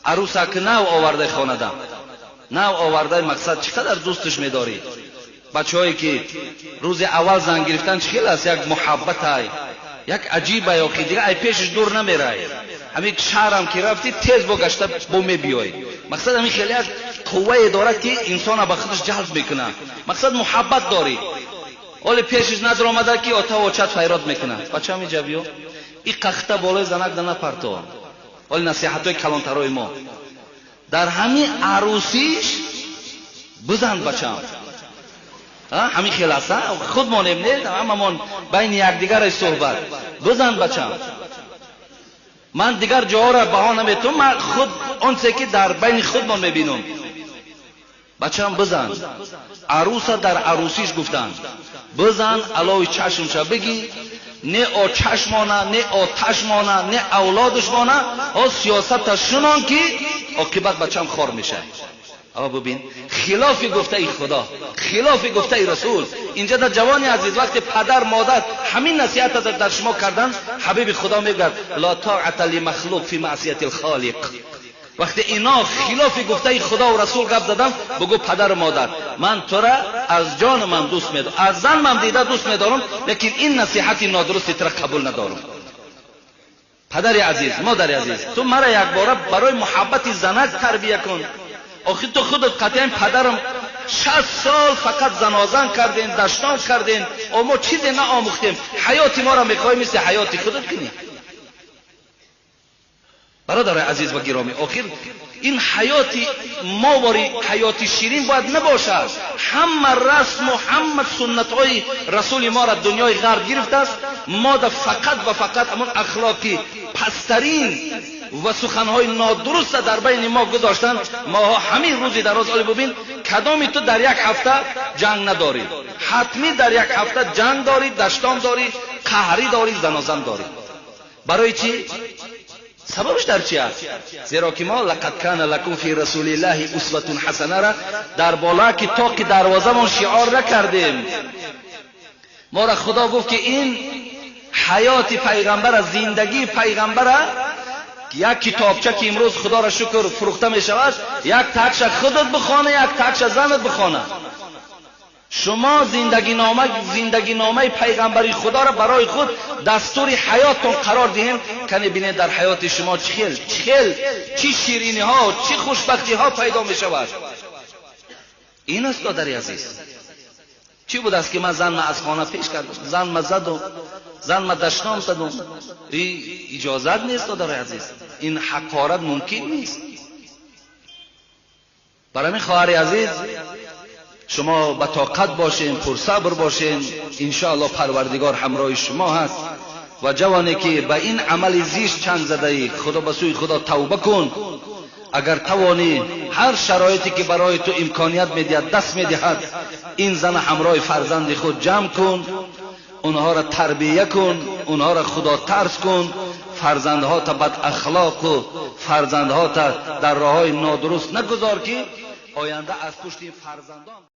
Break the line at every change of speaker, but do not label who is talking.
عروسک نو آورده خانده، نو آورده مقصد چقدر دوستش می‌داری. بچه‌هایی که روز اول زن گرفتن چه خیلی است، یک محبت های یک عجیبه یا که دیگه ای پیشش دور نمیره. همین شهرم که رفتی تیز بگشته بو میبیای. مقصد همین خیلی از قوه داره که انسان به خودش جلب میکنه. مقصد محبت داری. ولی پیشش ندر آمده که آتا و چت فیراد میکنه. بچه همی جویو این قخته بالای زنک دنه پرتو. ولی نصیحت های کلانترهای ما در همین عروسیش بزن بچه همین خیلی است. خود ما نمید هممون بین یک دیگر صحبت بزن بچه. من دیگر جاها را بها نمیتونم، من خود اون چه که در بین خودمان میبینم. بچه هم بزن. عروسا در عروسیش گفتن بزن علاوه چشمش بگی نه او چشمانه نه آتش مانه نه اولادش مانه او سیاست شنان که عاقبت بچه هم خار میشه. اما ببین خلاف گفته ای خدا، خلاف گفته ای رسول. اینجا در جوانی عزیز وقتی پدر مادر همین نصیحت در شما کردن، حبیب خدا میگه لا طاعت لمخلوق فی معصیت الخالق. وقتی اینا خلاف گفته ای خدا و رسول گپ زدن، بگو پدر مادر من تو را از جان من دوست میدارم، از زن من دیده دوست میدارم، لیکن این نصیحت نادرستی تو را قبول ندارم. پدر عزیز، مادر عزیز، تو مرا یک بار برای محبت زنک تربیت کن. آخه تو خودت قطعا پدرم 60 سال فقط زنازن کردین، دشتان کردین، اما چیزی نآموختیم. حیات ما را میخوای مثل حیات خودت کنی. برادر عزیز و گرامی، آخر این حیات ما واری حیات شیرین باید نباشد. همه رسم و همه سنت های رسول ما را دنیای غرب گرفته است. ما در فقط و فقط همون اخلاقی پسترین و سخنهای نادرست در بین ما گذاشتن. ما همین روزی در روز ببین کدامی تو در یک هفته جنگ نداری، حتمی در یک هفته جنگ داری، دشتام داری، قهری داری، زنازن داری. برای چی؟ سببش در چی است؟ زیرا که ما لقد کان لکم فی رسول الله اسوه حسنه را در بالا که تا که دروازه ما شعار نکردیم. ما را خدا گفت که این حیات پیغمبر، زندگی پیغمبر، یک کتابچه که امروز خدا را شکر فروخته می شود، یک تکش خودت بخوانه، یک تکش زنت بخوانه. شما زندگی نامه پیغمبری خدا را برای خود دستور حیاتتون قرار دهیم. کنی بینید در حیات شما چه شیرینی ها، چه خوشبختی ها پیدا می شود. این است دادری عزیز. چی بود است که من زن ما از خانه پیش کردم، زن ما زدم، زن ما دشنام زدم. این اجازت نیست دادری عزیز، این حقارت ممکن نیست. برای من خواهر عزیز شما با طاقت باشین، پرصبر باشین، انشاءالله پروردگار همراه شما هست. و جوانی که به این عمل زیست چنگ زده ای، خدا به سوی خدا توبه کن. اگر توانی هر شرایطی که برای تو امکانیت میدهد دست میدهد، این زن همراه فرزند خود جمع کن، اونها را تربیه کن، اونها را خدا ترس کن. فرزندها تا بد اخلاق و فرزندها تا در راههای نادرست نگذار که آینده از پشت این فرزندان